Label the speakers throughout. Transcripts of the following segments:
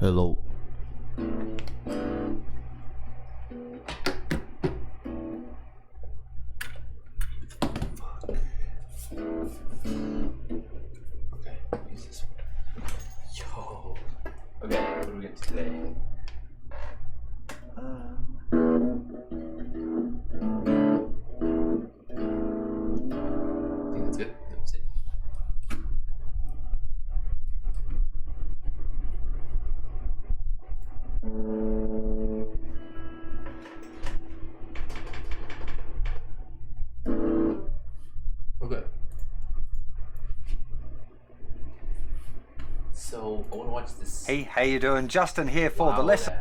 Speaker 1: Hello.
Speaker 2: Okay, use this one. Yo. Okay, what do we get today? I think that's good. That's it. Okay. So I want to watch this.
Speaker 3: Hey, how you doing? Justin here for the lesson.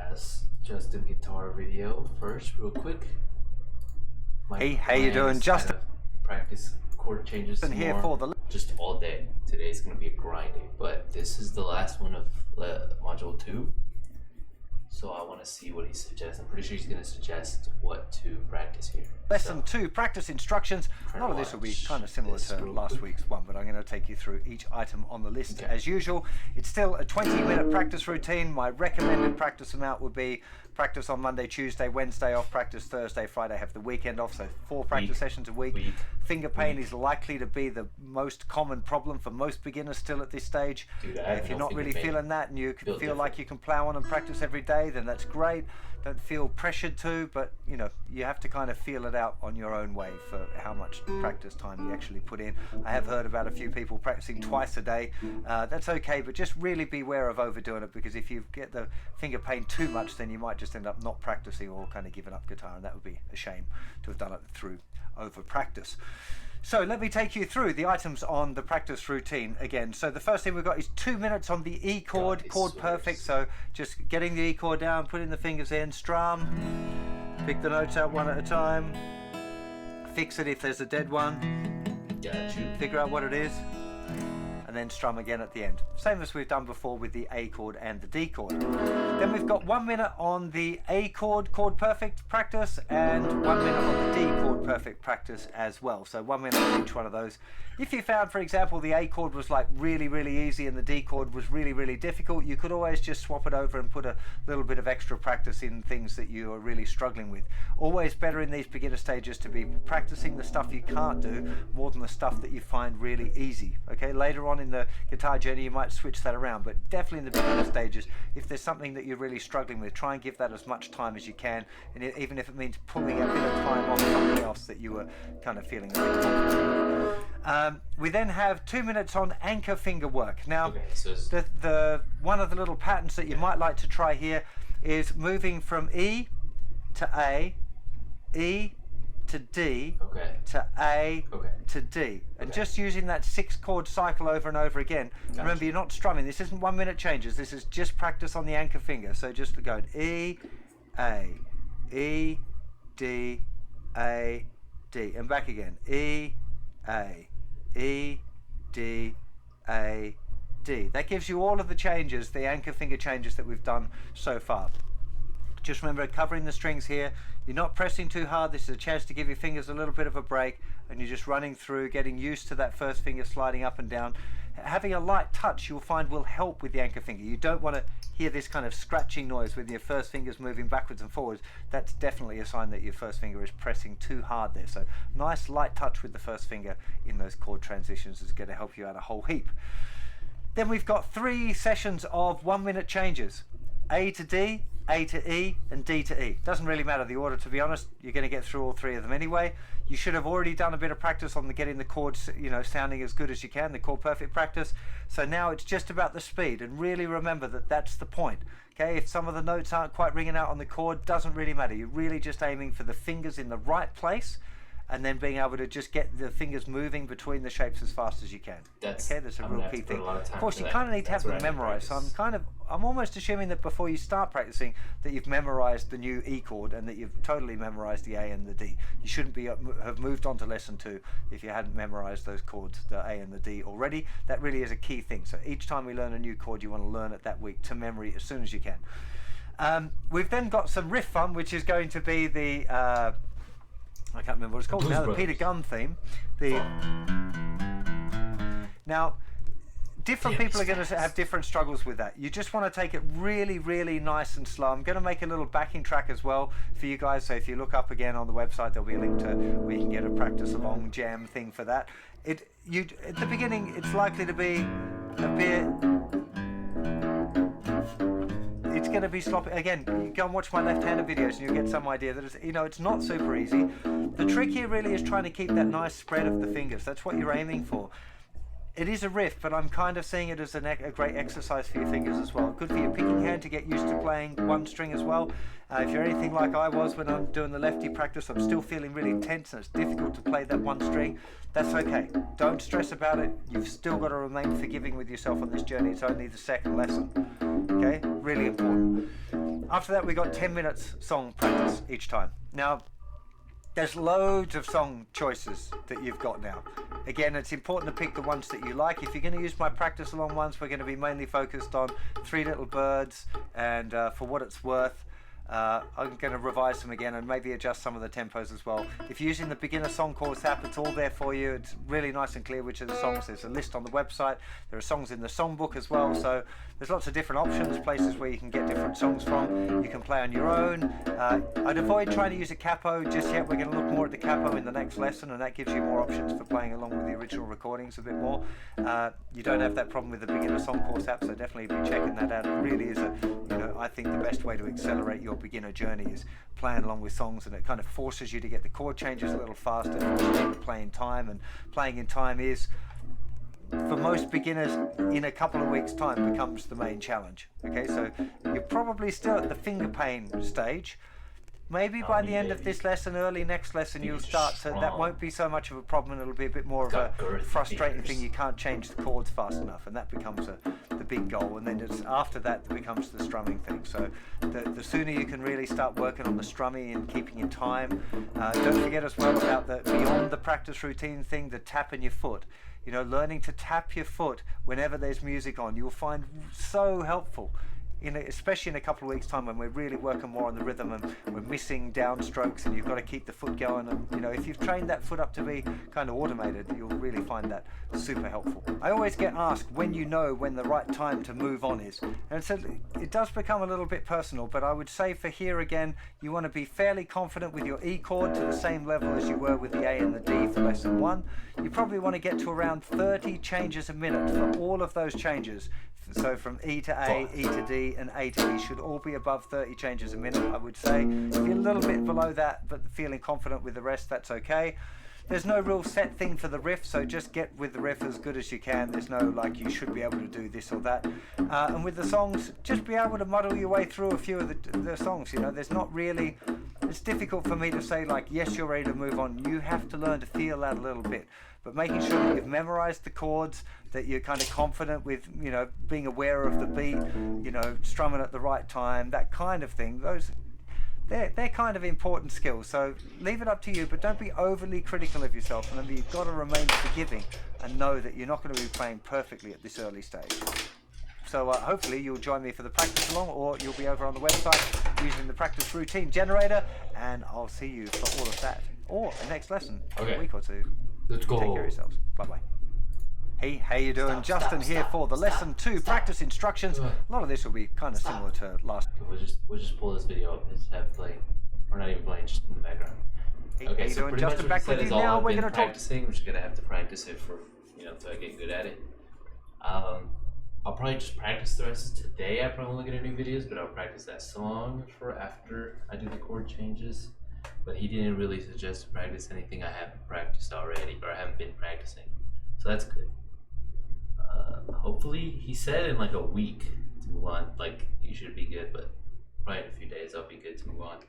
Speaker 2: Justin guitar video first, real quick.
Speaker 3: Hey, how you doing, Justin?
Speaker 2: Practice chord changes some
Speaker 3: Here
Speaker 2: more,
Speaker 3: for the
Speaker 2: just all day. Today's gonna be a grind day, but this is the last one of module 2. So I want to see what he suggests. I'm pretty sure he's gonna suggest what to practice here.
Speaker 3: Lesson 2, practice instructions. A lot of this will be kind of similar to last week's one, but I'm going to take you through each item on the list as usual. It's still a 20-minute practice routine. My recommended practice amount would be practice on Monday, Tuesday, Wednesday off, practice Thursday, Friday, have the weekend off, so 4 practice sessions a week. Finger pain is likely to be the most common problem for most beginners still at this stage.
Speaker 2: Dude,
Speaker 3: if you're not really feeling that and you can feel like you can plow on and practice every day, then that's great. Don't feel pressured to, but you know, you have to kind of feel it out on your own way for how much practice time you actually put in. I have heard about a few people practicing twice a day. That's okay, but just really beware of overdoing it, because if you get the finger pain too much, then you might just end up not practicing or kind of giving up guitar, and that would be a shame to have done it through over practice. So let me take you through the items on the practice routine again. So the first thing we've got is 2 minutes on the E chord, chord perfect. So just getting the E chord down, putting the fingers in, strum, pick the notes out one at a time, fix it if there's a dead one,
Speaker 2: Got you.
Speaker 3: figure out what it is, and then strum again at the end. Same as we've done before with the A chord and the D chord. Then we've got 1 minute on the A chord, chord perfect practice, and 1 minute on the D chord perfect practice as well. So 1 minute on each one of those. If you found, for example, the A chord was like really easy and the D chord was really difficult, you could always just swap it over and put a little bit of extra practice in things that you are really struggling with. Always better in these beginner stages to be practicing the stuff you can't do more than the stuff that you find really easy. Okay, later on in the guitar journey you might switch that around, but definitely in the beginner stages, if there's something that you're really struggling with, try and give that as much time as you can, and even if it means pulling a bit of time off something else that you were kind of feeling a bit confident with. We then have 2 minutes on anchor finger work. Now,
Speaker 2: so
Speaker 3: the one of the little patterns that you might like to try here is moving from E to A, E to D, to A, to D, and just using that 6 chord cycle over and over again. Remember, you're not strumming. This isn't 1 minute changes. This is just practice on the anchor finger. So just going E, A, E, D, A, D, and back again. E, A, E, D, A, D. That gives you all of the changes, the anchor finger changes that we've done so far. Just remember, covering the strings here, you're not pressing too hard. This is a chance to give your fingers a little bit of a break, and you're just running through, getting used to that first finger sliding up and down. Having a light touch, you'll find, will help with the anchor finger. You don't want to hear this kind of scratching noise with your first fingers moving backwards and forwards. That's definitely a sign that your first finger is pressing too hard there. So nice light touch with the first finger in those chord transitions is going to help you out a whole heap. Then we've got 3 sessions of 1 minute changes. A to D, A to E, and D to E. Doesn't really matter the order, to be honest. You're going to get through all 3 of them anyway. You should have already done a bit of practice on getting the chords, you know, sounding as good as you can, the chord perfect practice. So now it's just about the speed, and really remember that that's the point. Okay, if some of the notes aren't quite ringing out on the chord, doesn't really matter. You're really just aiming for the fingers in the right place, and then being able to just get the fingers moving between the shapes as fast as you can. That's a real key thing. Of course, you kind of need to have them memorized. So I'm almost assuming that before you start practicing that you've memorized the new E chord and that you've totally memorized the A and the D. You shouldn't have moved on to lesson 2 if you hadn't memorized those chords, the A and the D already. That really is a key thing. So each time we learn a new chord, you want to learn it that week to memory as soon as you can. We've then got some riff fun, which is going to be the I can't remember what it's called now, the Peter Gunn theme. Now, different people are going to have different struggles with that. You just want to take it really, really nice and slow. I'm going to make a little backing track as well for you guys. So if you look up again on the website, there'll be a link to where you can get a practice along jam thing for that. At the beginning, it's likely to be a bit. It's going to be sloppy. Again, you go and watch my left-handed videos and you'll get some idea that it's not super easy. The trick here really is trying to keep that nice spread of the fingers. That's what you're aiming for. It is a riff, but I'm kind of seeing it as a great exercise for your fingers as well. Good for your picking hand to get used to playing one string as well. If you're anything like I was when I'm doing the lefty practice, I'm still feeling really tense and it's difficult to play that one string. That's okay. Don't stress about it. You've still got to remain forgiving with yourself on this journey. It's only the second lesson. Okay? Really important. After that, we got 10 minutes song practice each time. Now, there's loads of song choices that you've got now. Again, it's important to pick the ones that you like. If you're going to use my practice along ones, we're going to be mainly focused on Three Little Birds and For What It's Worth. I'm going to revise them again and maybe adjust some of the tempos as well. If you're using the beginner song course app, it's all there for you. It's really nice and clear which are the songs. There's a list on the website. There are songs in the songbook as well. So there's lots of different options, places where you can get different songs from. You can play on your own. I'd avoid trying to use a capo just yet. We're going to look more at the capo in the next lesson, and that gives you more options for playing along with the original recordings a bit more. You don't have that problem with the beginner song course app, so definitely be checking that out. It really is I think the best way to accelerate your beginner journey is playing along with songs, and it kind of forces you to get the chord changes a little faster, forces you to play in time, and playing in time is, for most beginners, in a couple of weeks' time becomes the main challenge. Okay, so you're probably still at the finger pain stage. Maybe by the end of this lesson, early next lesson, you'll start, so that won't be so much of a problem. It'll be a bit more of a frustrating thing. You can't change the chords fast enough, and that becomes the big goal. And then it's after that becomes the strumming thing. So the sooner you can really start working on the strumming and keeping in time. Don't forget as well about the beyond the practice routine thing, the tapping your foot. Learning to tap your foot whenever there's music on, you'll find so helpful. Especially in a couple of weeks' time when we're really working more on the rhythm and we're missing downstrokes and you've got to keep the foot going. And if you've trained that foot up to be kind of automated, you'll really find that super helpful. I always get asked when the right time to move on is. And so it does become a little bit personal, but I would say for here again, you want to be fairly confident with your E chord to the same level as you were with the A and the D for lesson 1. You probably want to get to around 30 changes a minute for all of those changes. So from E to A, E to D, and A to E should all be above 30 changes a minute, I would say. If you're a little bit below that, but feeling confident with the rest, that's okay. There's no real set thing for the riff, so just get with the riff as good as you can. There's no you should be able to do this or that. And with the songs, just be able to muddle your way through a few of the songs. There's not really, it's difficult for me to say yes, you're ready to move on. You have to learn to feel that a little bit. But making sure that you've memorized the chords, that you're kind of confident with, being aware of the beat, strumming at the right time, that kind of thing. They're kind of important skills. So leave it up to you, but don't be overly critical of yourself. Remember, you've got to remain forgiving and know that you're not going to be playing perfectly at this early stage. So hopefully you'll join me for the practice along, or you'll be over on the website using the practice routine generator, and I'll see you for all of that. Or the next lesson in a week or two.
Speaker 2: Let's go.
Speaker 3: Take care of yourselves. Bye-bye. Hey, how you doing? Justin here for the lesson 2 practice instructions. A lot of this will be kind of similar to last.
Speaker 2: We'll just pull this video up and just have it play. We're not even playing, just in the background.
Speaker 3: Hey, okay, how you doing? Justin back with you now. We're going to talk.
Speaker 2: Practicing. We're just going to have to practice it for until I get good at it. I'll probably just practice the rest of today. I probably won't get any new videos, but I'll practice that song for after I do the chord changes. But he didn't really suggest to practice anything I haven't practiced already, or I haven't been practicing. So that's good. Hopefully, he said in a week to move on. You should be good, but probably in a few days I'll be good to move on.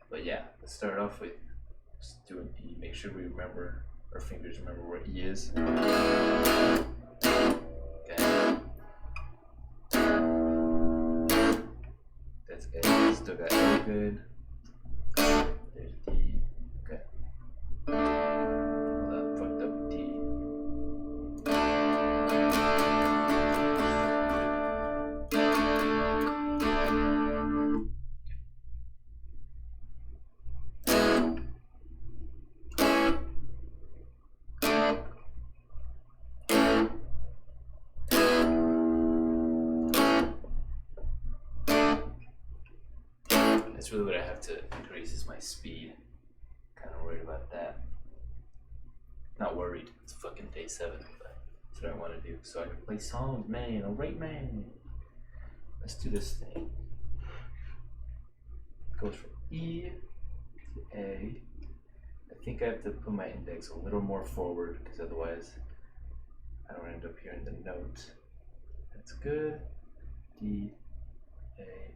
Speaker 2: But yeah, let's start off with just doing E. Make sure we remember, our fingers remember where E is. Okay. That's good. Still got A good. There's D. Okay. Hold up, fucked up D. That's really what I have to increase is my speed. Kind of worried about that. Not worried. It's fucking day 7. But that's what I want to do. So I can play songs, man. Alright, man. Let's do this thing. It goes from E to A. I think I have to put my index a little more forward because otherwise I don't end up hearing the note. That's good. D, A,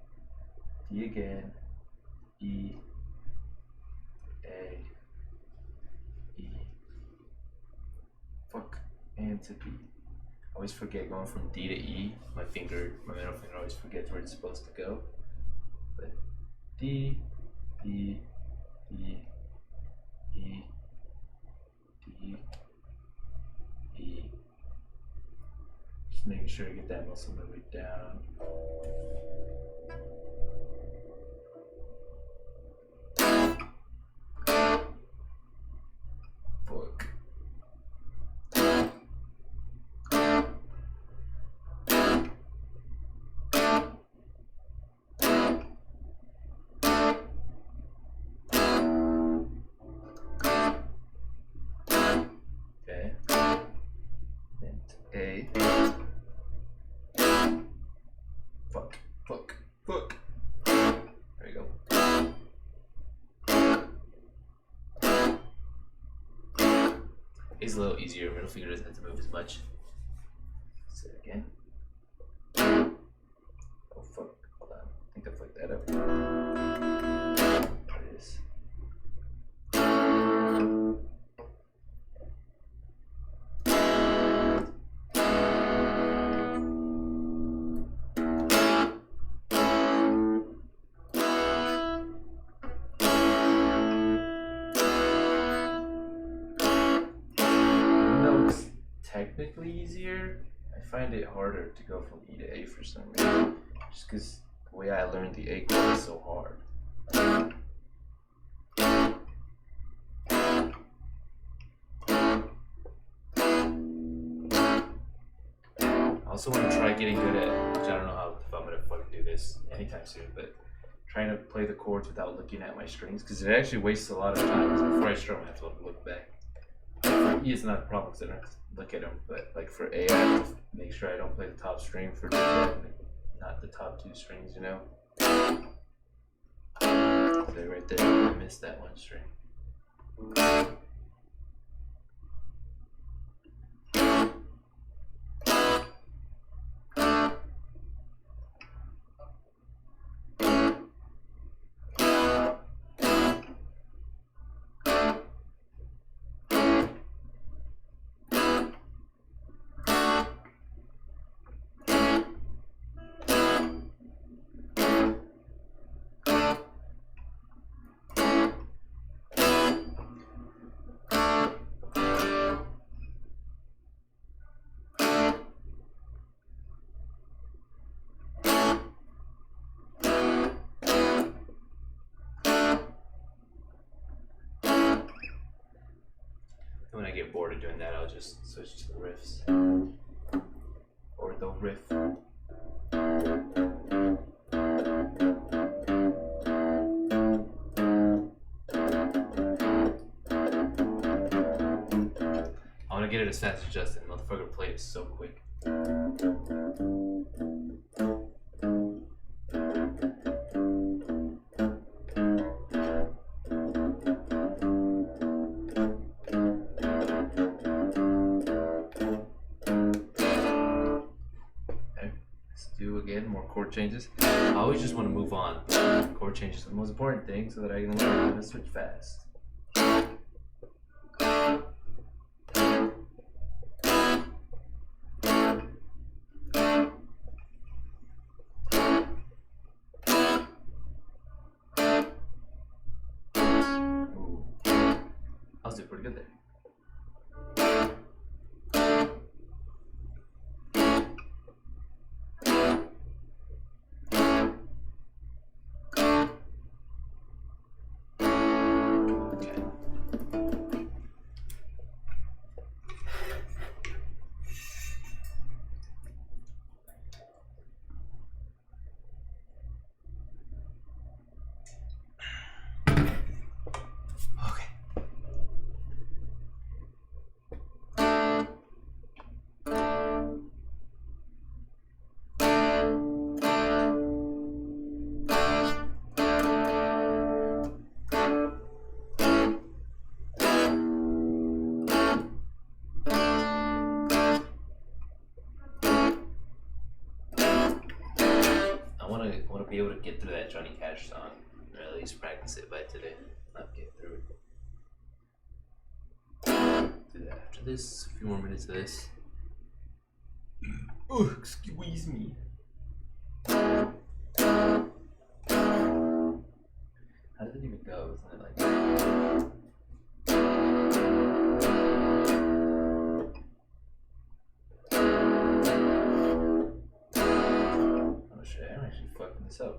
Speaker 2: D again, E, A, E, fuck, and to B. I always forget going from D to E. My middle finger always forgets where it's supposed to go. But D, E, E, E, D, E. Just making sure to get that muscle memory down. Fuck. Okay. And A. Fuck. Fuck. Fuck. There you go. It's a little easier. Middle finger doesn't have to move as much. Let's say it again. Oh fuck. Hold on. I think I fucked that up. There it is. Technically easier, I find it harder to go from E to A for some reason. Just because the way I learned the A chord is so hard. I also want to try getting good at, which I don't know if I'm going to fucking do this anytime soon, but trying to play the chords without looking at my strings, because it actually wastes a lot of time. So before I strum, I have to look back. For E, it's not a problem because I don't have to look at them, but like for A, I have to make sure I don't play the top string for D, not the top 2 strings, you know? So right there, I missed that one string. When I get bored of doing that, I'll just switch to the riffs. Or the riff. I want to get it as fast as Justin. Motherfucker played it so quick. More chord changes. I always just want to move on. Chord changes are the most important thing so that I can learn how to switch fast. Ooh. I was doing pretty good there. wanna be able to get through that Johnny Cash song, or at least practice it by today. Not get through it. Do that after this. A few more minutes of this. Oh, excuse me. How did it even go? Isn't it like? Oh shit! I'm actually fucking this up.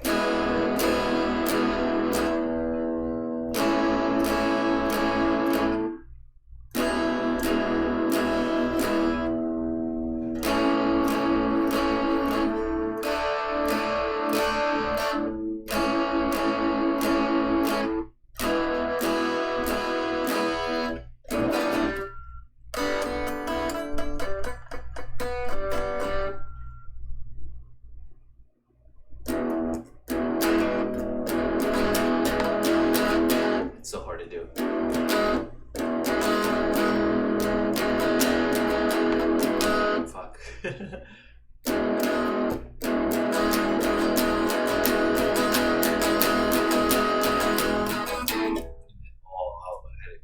Speaker 2: So hard to do. Fuck. Oh, I had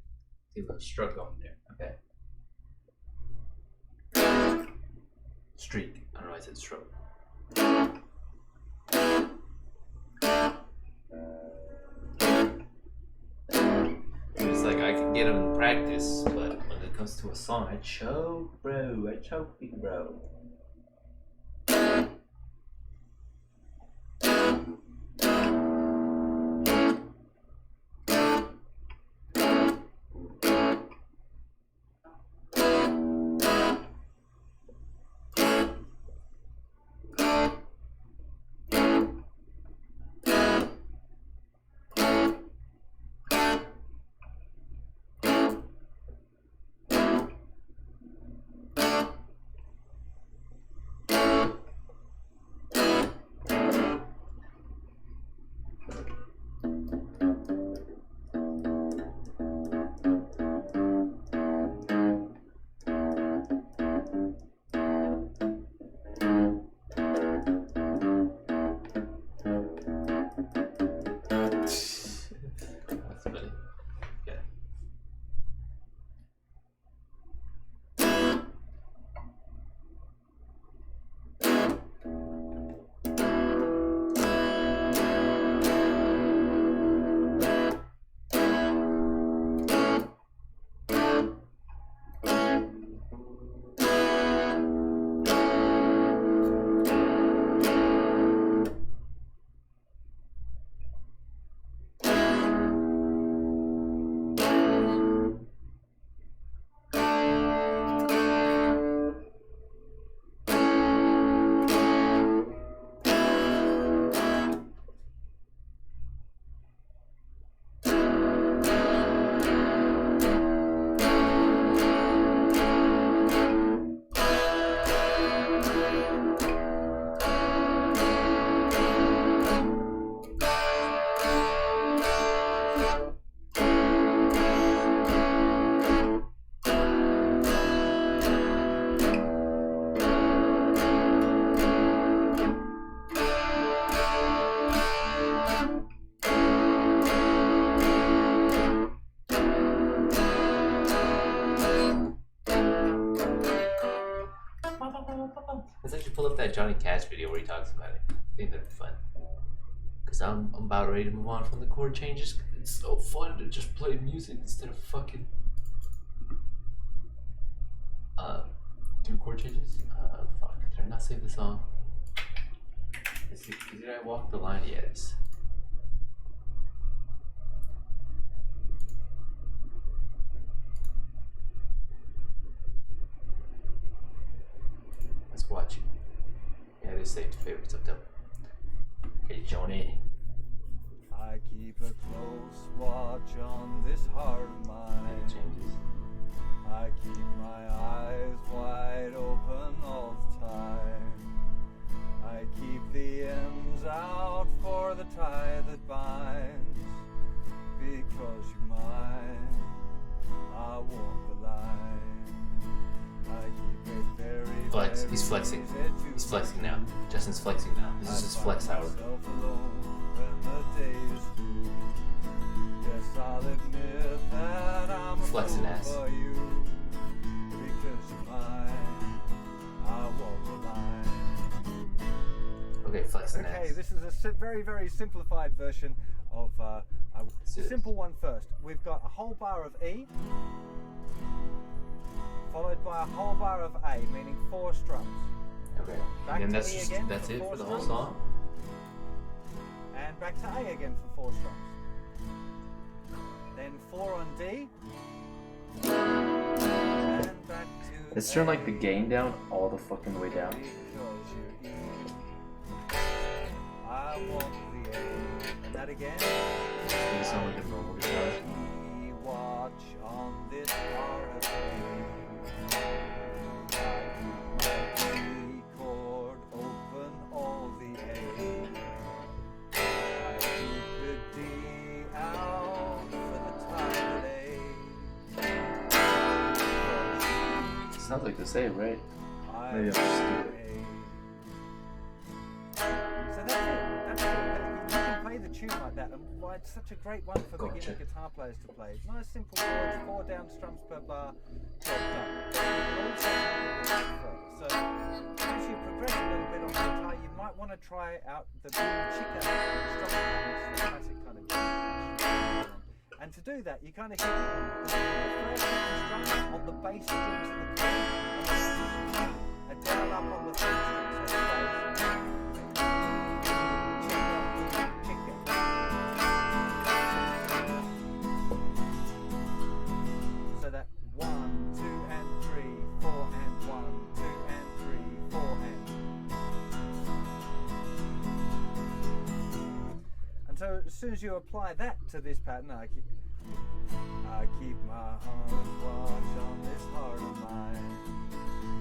Speaker 2: a little stroke on there. Okay. Streak. I don't know why I said stroke. It's like I can get them in practice, but when it comes to a song, I choke, bro. I choke big bro. Let's actually pull up that Johnny Cash video where he talks about it. I think that'd be fun. Cause I'm about ready to move on from the chord changes. It's so fun to just play music instead of fucking do chord changes. Fuck. Did I not save the song? Did I walk the line? Yes. Let's watch it. Yeah, they saved favorites up there. Okay, Johnny.
Speaker 3: I keep a close watch on this heart of mine.
Speaker 2: Changes.
Speaker 3: I keep my eyes wide open all the time. I keep the ends out for the tie that binds. Because you're mine, I walk the line. I keep a very
Speaker 2: flex. He's flexing. He's flexing now. Justin's flexing now. This is his flex hour. Flexing ass. Okay, flexing ass.
Speaker 3: Okay, this is a very, very simplified version of a simple one first. We've got a whole bar of E, followed by a whole bar of A, meaning 4 strums.
Speaker 2: Okay. And that's it for the whole song?
Speaker 3: And back to A again for 4 strums. Then 4 on D. And back to
Speaker 2: Let's turn like the gain down all the fucking way down.
Speaker 3: I want the A. And that again.
Speaker 2: It's gonna sound like a normal guitar.
Speaker 3: Watch on this part of the chord, open all the A. I keep the D out for the time of
Speaker 2: Sounds like the same, right?
Speaker 3: Maybe I'm just stupid. So that's it. That's it. You can play the tune like that, and why it's such a great one for beginner guitar players to play. Nice simple chords, 4 down strums per bar, 12 done. So as you progress a little bit on the guitar, you might want to try out the boom chica strum pattern, which is a classic kind of guitar. And to do that, you kind of hit the first strum on the bass strings of the chord, and down up on the third string, so the bass. So that 1, 2 and 3, 4 and 1, 2 and 3, 4 and so as soon as you apply that to this pattern, I keep my heart watch on this heart of mine.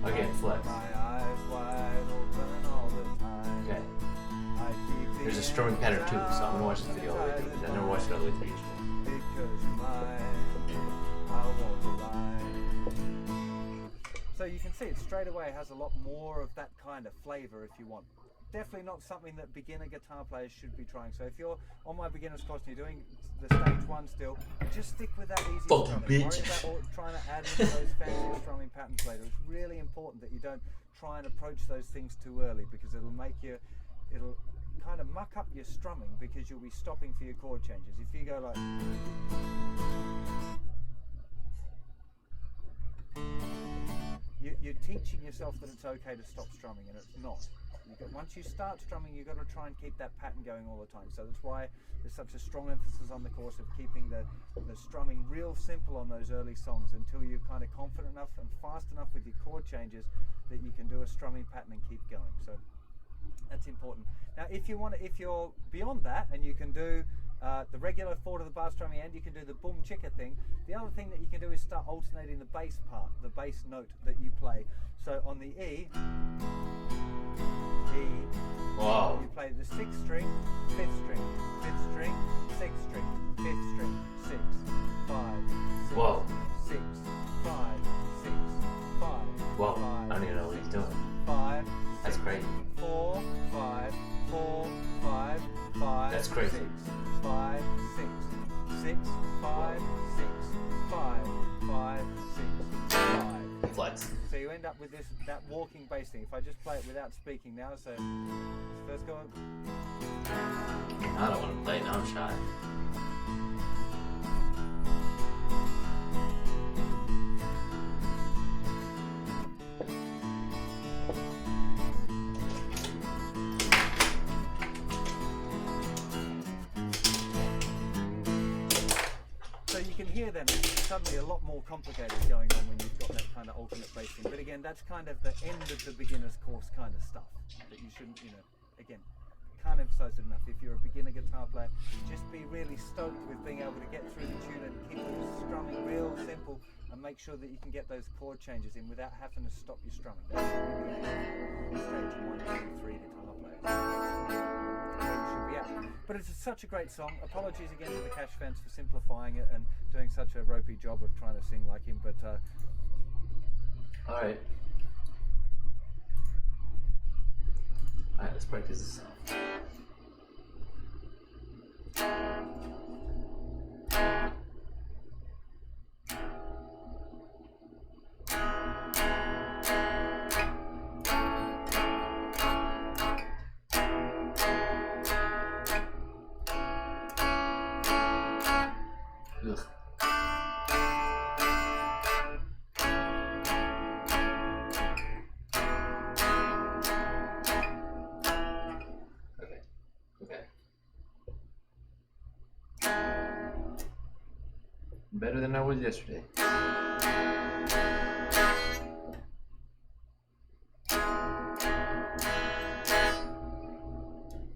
Speaker 2: Again, flex.
Speaker 3: My eyes wide open all the time.
Speaker 2: Okay. There's a
Speaker 3: the
Speaker 2: strumming pattern too, so I'm gonna watch this video all the way through. I never watched it all the way through each one.
Speaker 3: Because you're mine, I won't lie. So you can see it straight away has a lot more of that kind of flavor if you want. Definitely not something that beginner guitar players should be trying. So if you're on my beginner's course and you're doing the stage 1 still, just stick with that easy strumming. Worry about trying to add in those fancy strumming patterns later. It's really important that you don't try and approach those things too early, because it'll kind of muck up your strumming, because you'll be stopping for your chord changes. If you go like, you're teaching yourself that it's okay to stop strumming, and it's not. Once you start strumming, you've got to try and keep that pattern going all the time. So that's why there's such a strong emphasis on the course of keeping the strumming real simple on those early songs until you're kind of confident enough and fast enough with your chord changes that you can do a strumming pattern and keep going. So that's important. Now, if you're beyond that and you can do the regular 4 to the bar strumming, and you can do the boom chicka thing, the other thing that you can do is start alternating the bass part, the bass note that you play. So on the E,
Speaker 2: wow.
Speaker 3: You play the 6th string, 5th string, 5th string, 6th string, 5th string, 6, 5, 6,
Speaker 2: whoa.
Speaker 3: 6, 5, 6, 5,
Speaker 2: whoa.
Speaker 3: 5,
Speaker 2: I don't even know what he's doing.
Speaker 3: 5,
Speaker 2: that's crazy.
Speaker 3: 4, 5, 4, 5, 5.
Speaker 2: That's crazy.
Speaker 3: 6, 5, 6, 6, 5, 6, 5, 5, 6, 5.
Speaker 2: Flex.
Speaker 3: So you end up with that walking bass thing. If I just play it without speaking now, so first go on.
Speaker 2: I don't want to play it, now I'm shy.
Speaker 3: You can hear then it's suddenly a lot more complicated going on when you've got that kind of alternate bass thing. But again, that's kind of the end of the beginner's course kind of stuff that you shouldn't, again, can't emphasize it enough. If you're a beginner guitar player, just be really stoked with being able to get through the tune and keep the strumming real simple, and make sure that you can get those chord changes in without having to stop your strumming. That's really the stage 1, 2, 3 guitar players. But it's such a great song. Apologies again to the Cash fans for simplifying it and doing such a ropey job of trying to sing like him, but
Speaker 2: alright. Alright, let's practice this song. Ugh. Okay. Better than I was yesterday.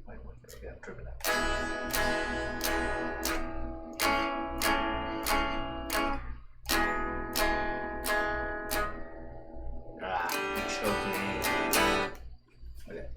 Speaker 2: Wait, okay, I'm tripping out. I'm choking. Okay.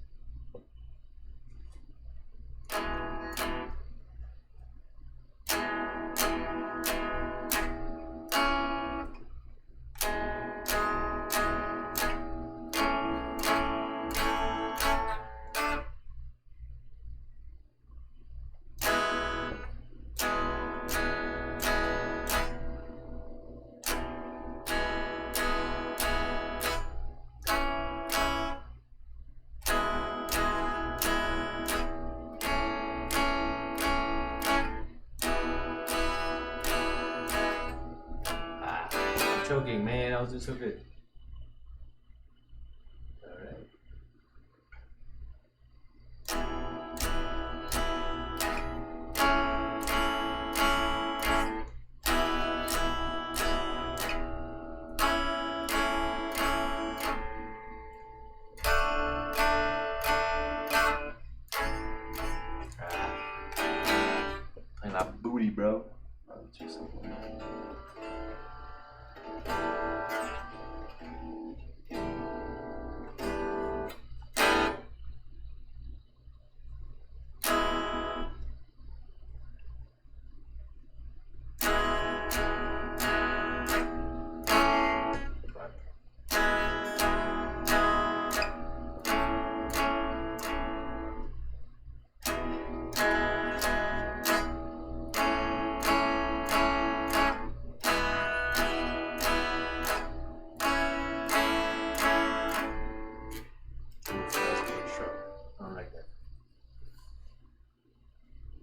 Speaker 2: Choking, man, I was doing so good. Alright. Playing that booty, bro. Let's do something.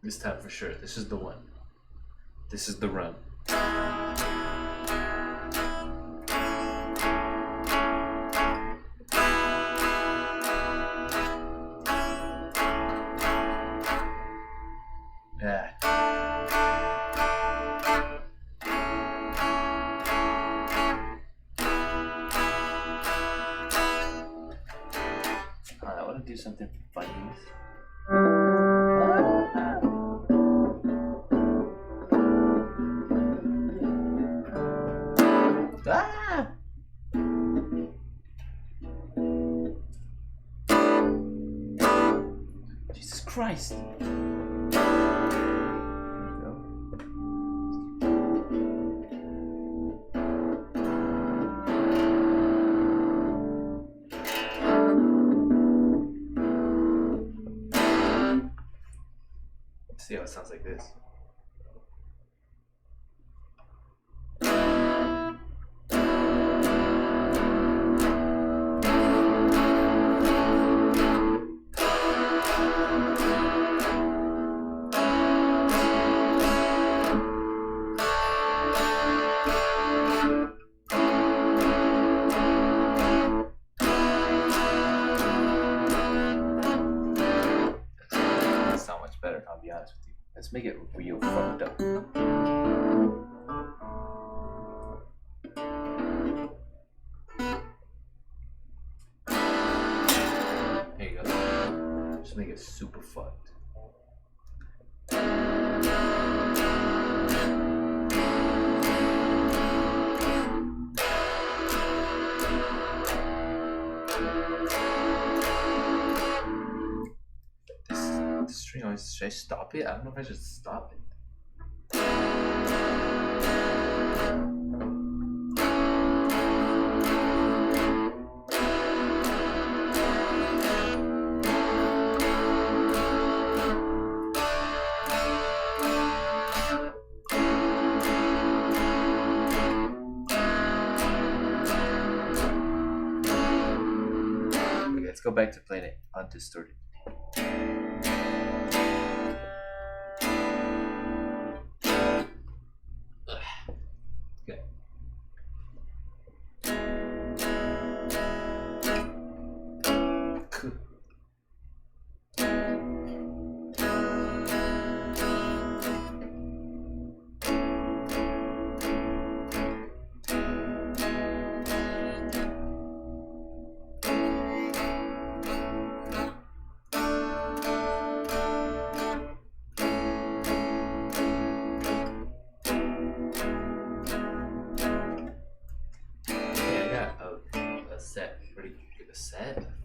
Speaker 2: This time for sure. This is the one. This is the run. Yeah. I want to do something funny. Ah! Jesus Christ. See how it sounds like this. Sound much better, I'll be honest with you. Let's make it real fucked up. There you go. Just make it super fucked. This string always, should I stop it? I don't know if I should stop it. let's go back to playing it undistorted.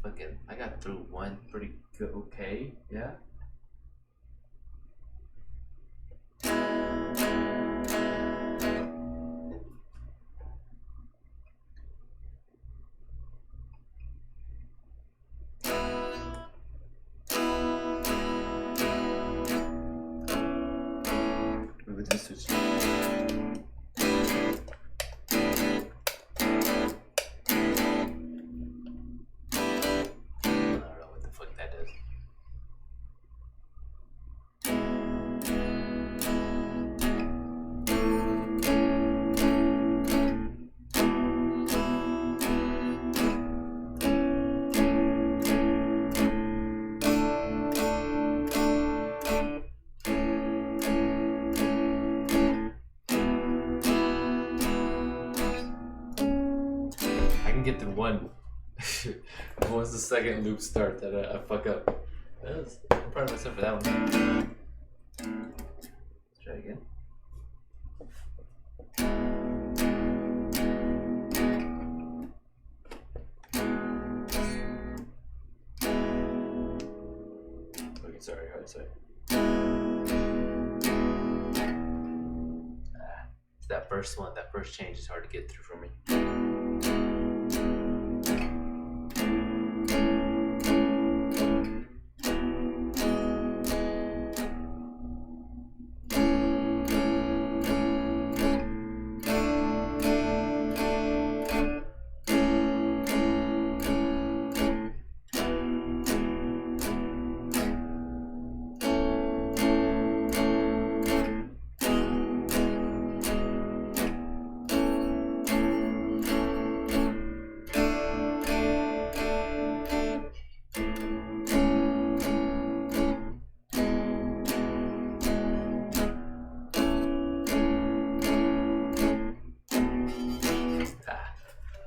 Speaker 2: Okay. I got through one pretty good, okay, yeah. With this switch. Get through one. Once the second loop starts, I fuck up. I'm proud of myself for that one. Let's try again. Okay, sorry. It's that first one. That first change is hard to get through for me.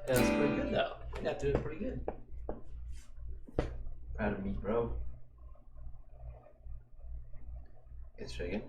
Speaker 2: Yeah, that's pretty good though. I got to do it pretty good. Proud of me, bro. Let's try again.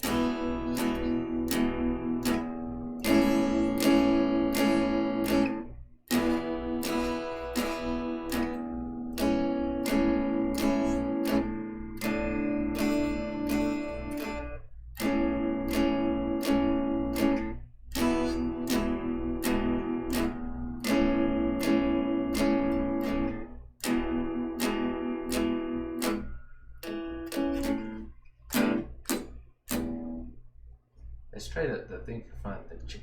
Speaker 2: Let's try the thing to find the chick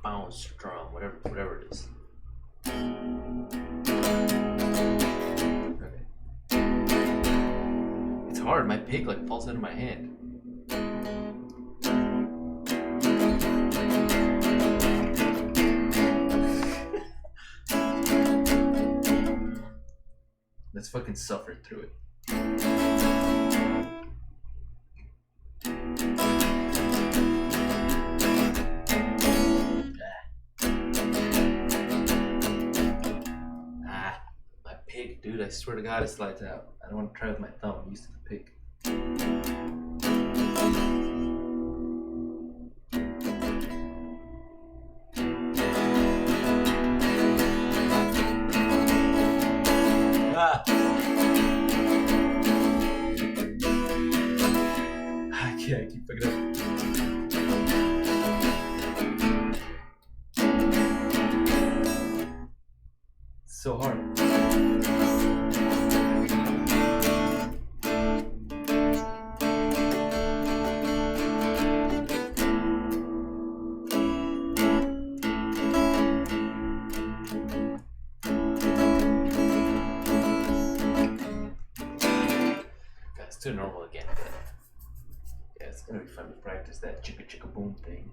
Speaker 2: bounce drum, whatever it is. Okay. It's hard. My pick like falls out of my hand. Let's fucking suffer through it. Dude, I swear to God it slides out. I don't want to try with my thumb. I'm used to the pick. I keep picking up. It's so hard. do normal again, but yeah, it's gonna be fun to practice that chicka chicka boom thing.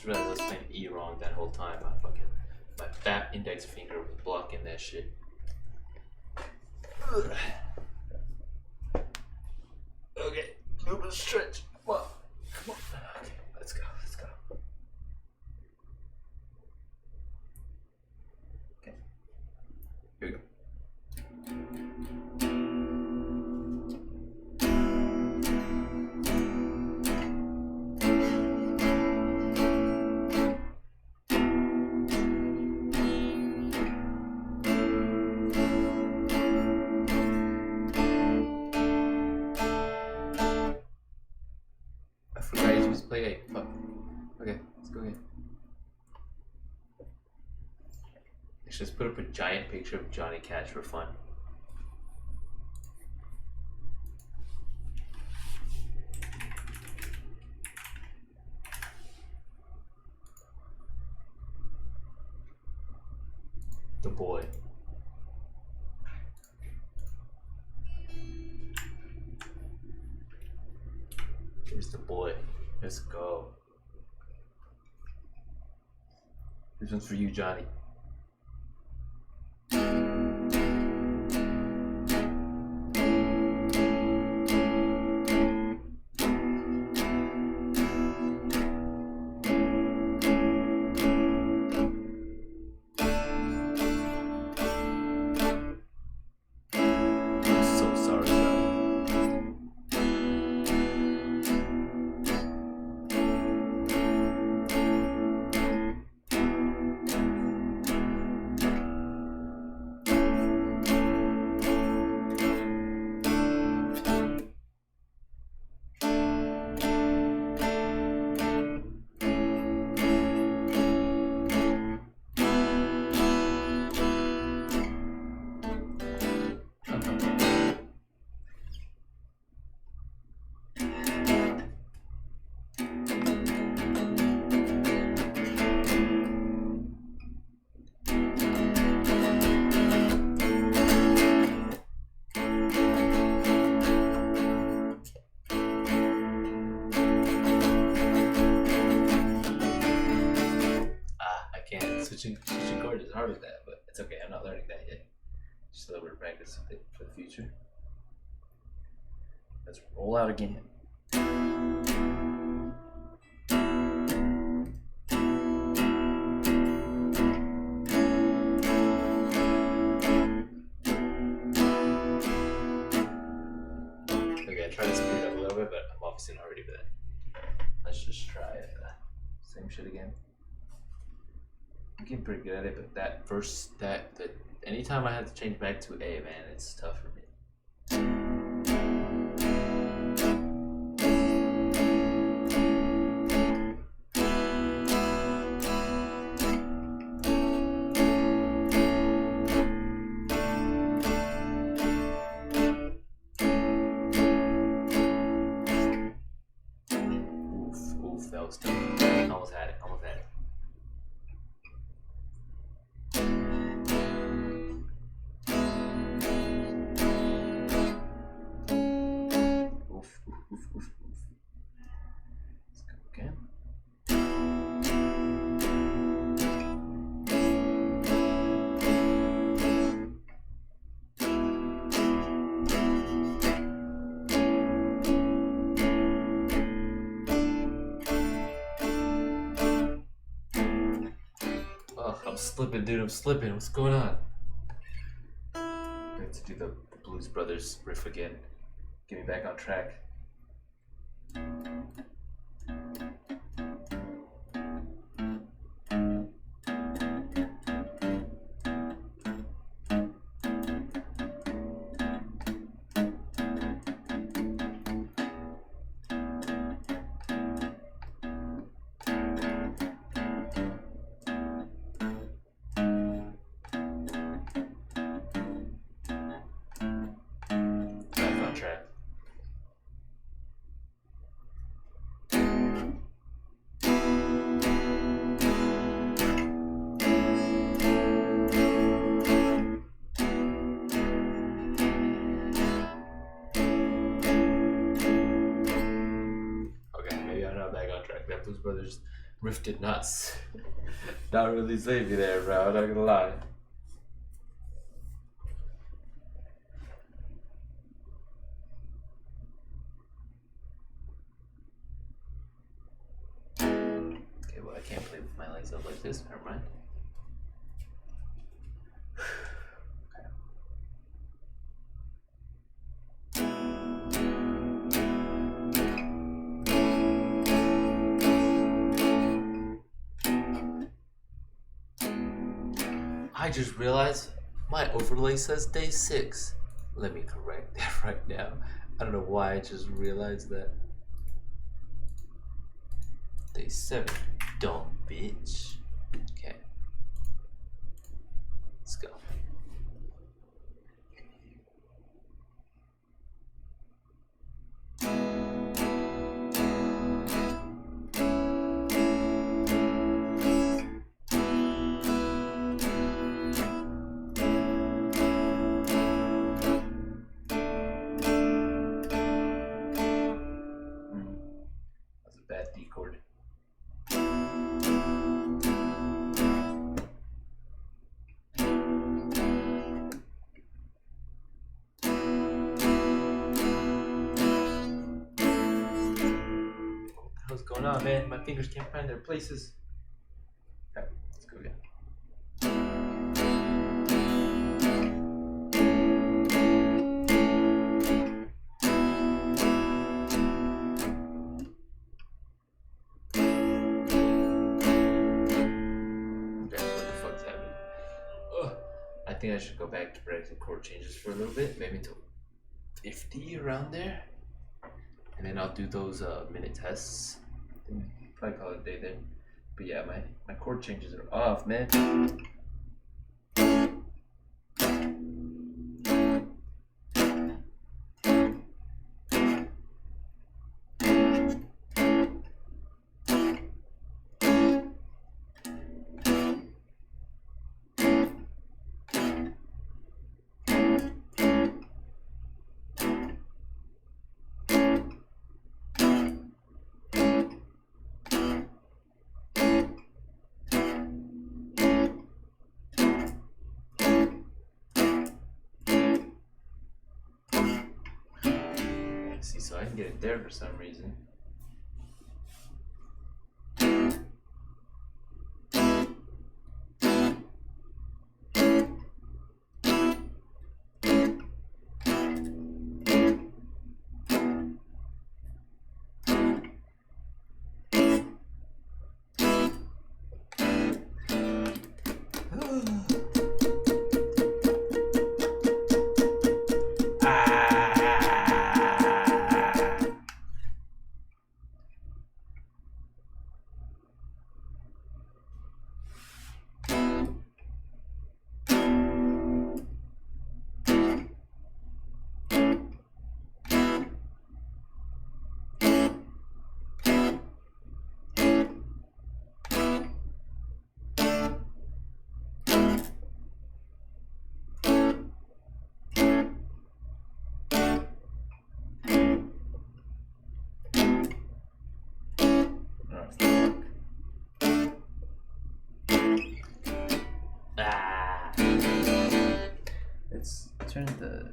Speaker 2: I was playing E wrong that whole time. My fat index finger was blocking that shit. Ugh. Okay, move and stretch. Come on. Okay, let's go. Okay, here we go. I forgot you're supposed to play 8. Fuck. Okay, let's go again. Let's just put up a giant picture of Johnny Cash for fun. The boy. Here's the boy. Let's go. This one's for you, Johnny. Switching chord is hard with that, but it's okay. I'm not learning that yet. Just a little bit of practice with it for the future. Let's roll out again. Okay, I tried to speed it up a little bit, but I'm obviously not ready for that. Let's just try it. Same shit again. I'm getting pretty good at it, but that first, anytime I have to change back to A, man, it's tough for me. Oof, that was tough. Almost had it. Oof. Let's go again. Oh, I'm slipping, dude. What's going on? I have to do the Blues Brothers riff again. Get me back on track. Brothers riffed nuts. Not really saved me there, bro. Not gonna lie. Okay, well, I can't play with my legs up like this. Never mind. I just realized my overlay says day 6. Let me correct that right now. I don't know why I just realized that. Day 7. Dumb bitch. Okay. Let's go. That's a bad D chord. What's going on, man? My fingers can't find their places. Okay, let's go again. Okay, what the fuck's happening? Ugh. I think I should go back to practicing chord changes for a little bit, maybe till 50 around there. And then I'll do those minute tests. Probably call it a day then. But yeah, my chord changes are off, man. See, so I can get it there for some reason. Let's turn the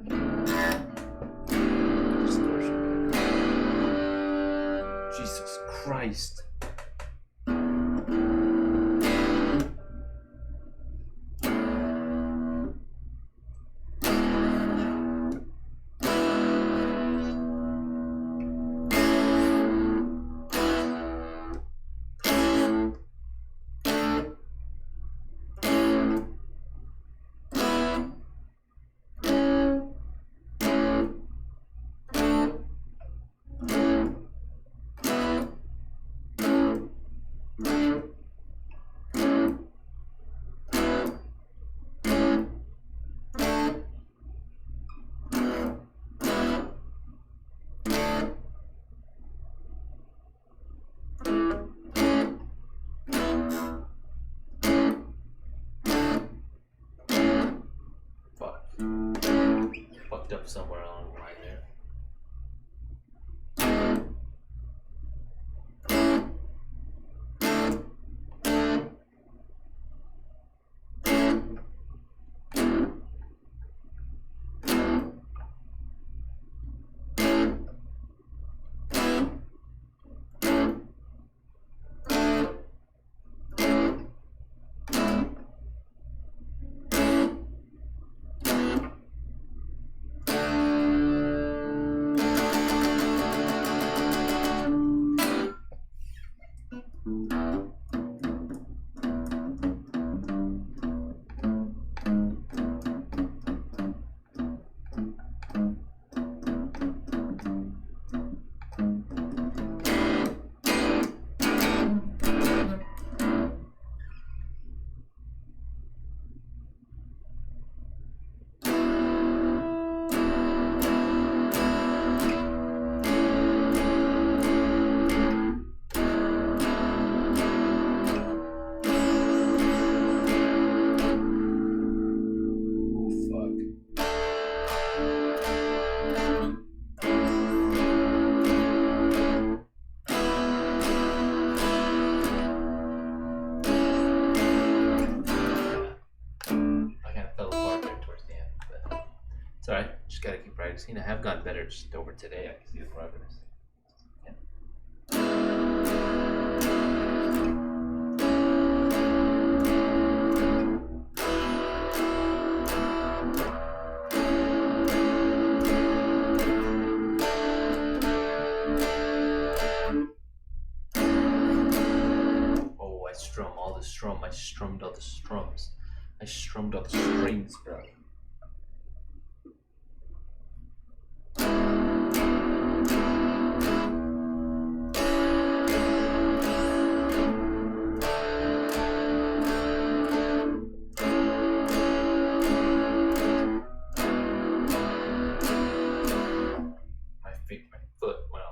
Speaker 2: distortion back on. Jesus Christ. Fucked up somewhere along the line there. gotta keep practicing. I have gotten better just over today. I can see the progress. Yeah. Oh, I strum all the strum. I strummed all the strums. I strummed all the strings, bro. My foot went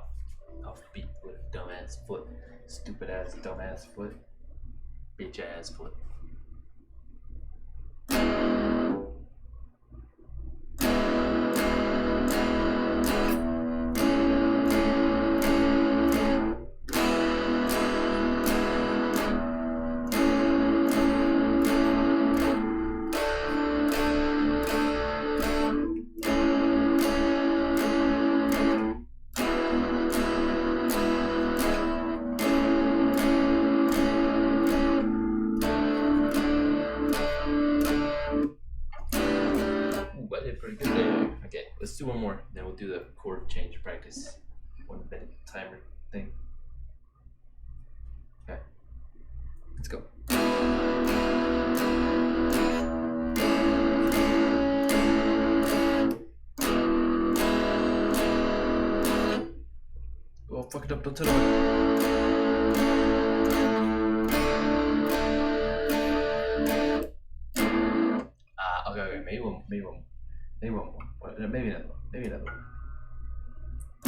Speaker 2: off beat with a dumbass foot. Stupid ass dumbass foot. Bitch ass foot. Pretty good there. Okay, let's do one more, then we'll do the chord change practice. 1 minute timer thing. Okay, let's go. Oh, fuck it up, don't tell me. Okay, maybe one more. Maybe another one. I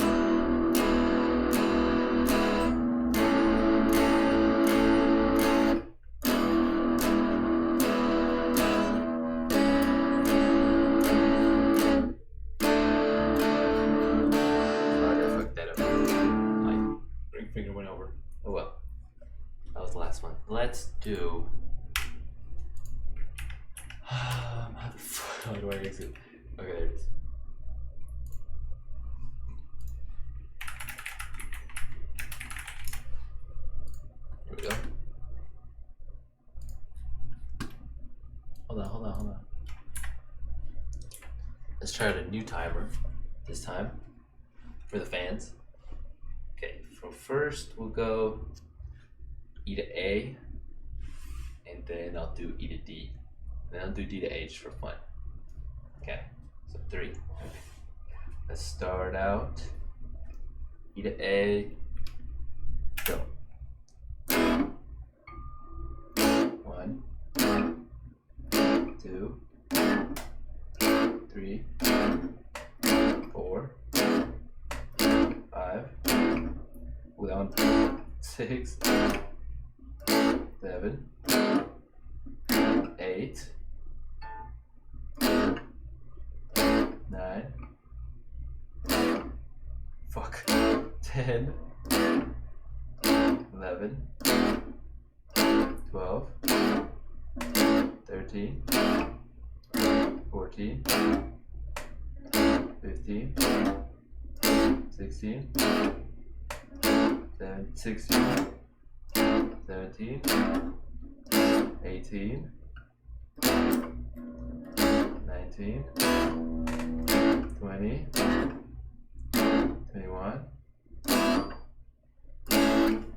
Speaker 2: fucked that up. My ring finger went over. Oh well. That was the last one. Let's do. How do I exit? Okay, there it is. Here we go. Hold on. Let's try out a new timer this time for the fans. Okay, so first we'll go E to A, and then I'll do E to D. Then I'll do D to H for fun. Okay, so 3. Okay. Let's start out. E to A. Go. 1, 2, 3, 4, 5. Ooh, that one. 6, 7, 8. 9, fuck, 10, 11, 12, 13, 14, 15, 16, 17, 18, 19, 20, 21,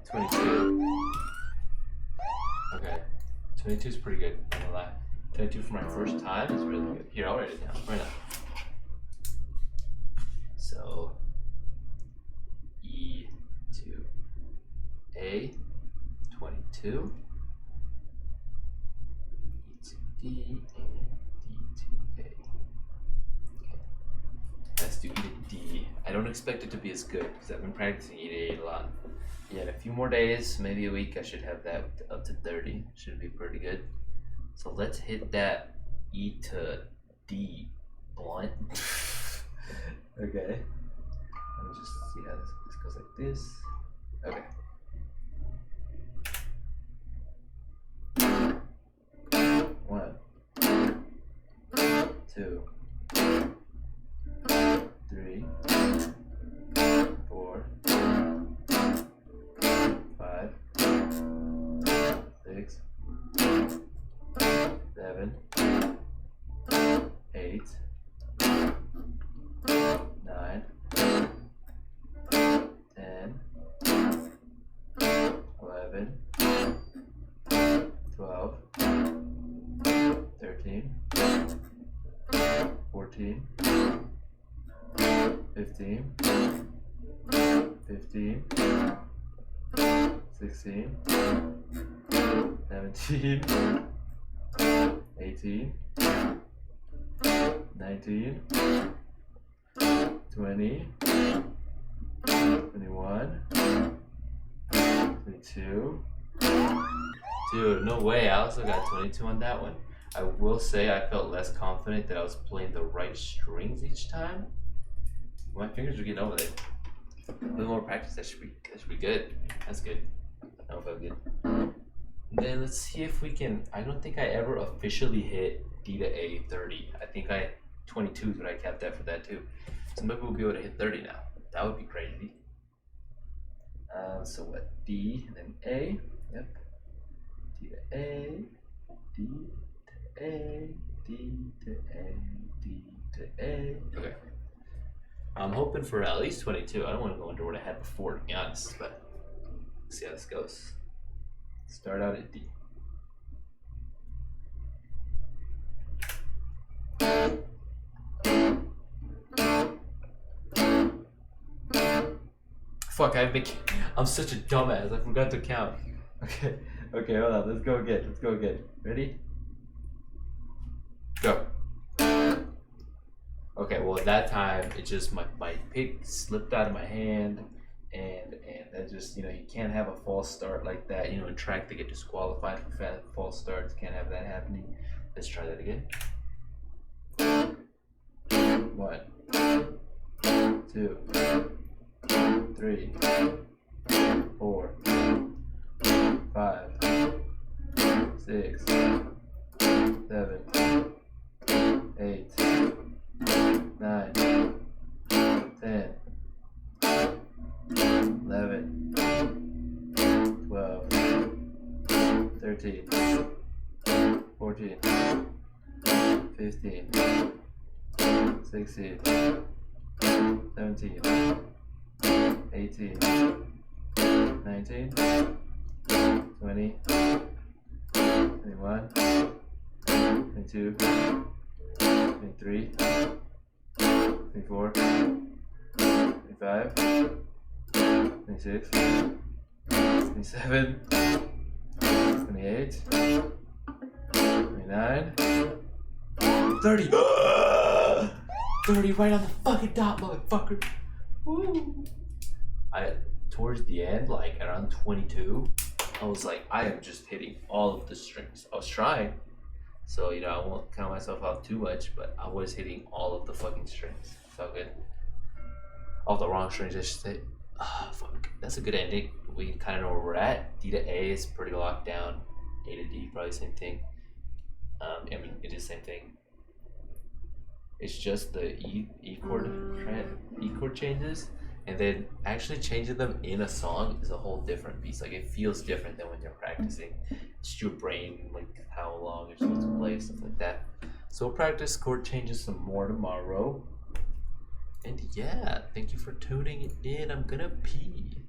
Speaker 2: 22. Okay, 22 is pretty good, I'm gonna lie. 22 for my first time is really good. Here, I'll write it down right now. So, E to A, 22. E to D, and D to A. Okay. Let's do E to D. I don't expect it to be as good because I've been practicing E to A a lot. Yeah, in a few more days, maybe a week, I should have that up to 30. Should be pretty good. So let's hit that E to D blunt. Okay. Let me just see how this goes like this. Okay. One, 2, 7, 8, 9, 10, 11, 12, 13, 14, 15, 16, 17, 18, 19, 20, 21, 22. Dude, no way, I also got 22 on that one. I will say I felt less confident that I was playing the right strings each time. My fingers were getting over there. A little more practice, that should be good. That's good. That felt good. Then let's see if we can. I don't think I ever officially hit D to A 30. I think 22 is what I capped at for that too. So maybe we'll be able to hit 30 now. That would be crazy. So what? D and then A. Yep. D to A. D to A. D to A. D to A. Okay. I'm hoping for at least 22. I don't want to go under what I had before, to be honest, but let's see how this goes. Start out at D. Fuck, I'm such a dumbass. I forgot to count. Okay, hold on. Let's go again. Ready? Go. Okay, well at that time it just my pick slipped out of my hand, and that just, you can't have a false start like that. In track they get disqualified for false starts. Can't have that happening. Let's try that again. 1, 2, 3, 4, 5, 6, 7, 8, 9, 10, 11, 12, 13, 14, 15, 16, 17, 18, 19, 20, 21, 22, 23, 24, 25, 26, 27, 28, 29, 30. 30 right on the fucking dot, motherfucker. Woo. Towards the end, like around 22, I was like, I am just hitting all of the strings. I was trying, so I won't count myself out too much, but I was hitting all of the fucking strings. Felt good. All the wrong strings, I should say. Fuck. That's a good ending. We kind of know where we're at. D to A is pretty locked down. A to D, probably same thing. It is same thing. It's just the E chord changes, and then actually changing them in a song is a whole different beast. Like, it feels different than when you're practicing. It's your brain, like how long you're supposed to play, stuff like that. So we'll practice chord changes some more tomorrow. And yeah, thank you for tuning in. I'm gonna pee.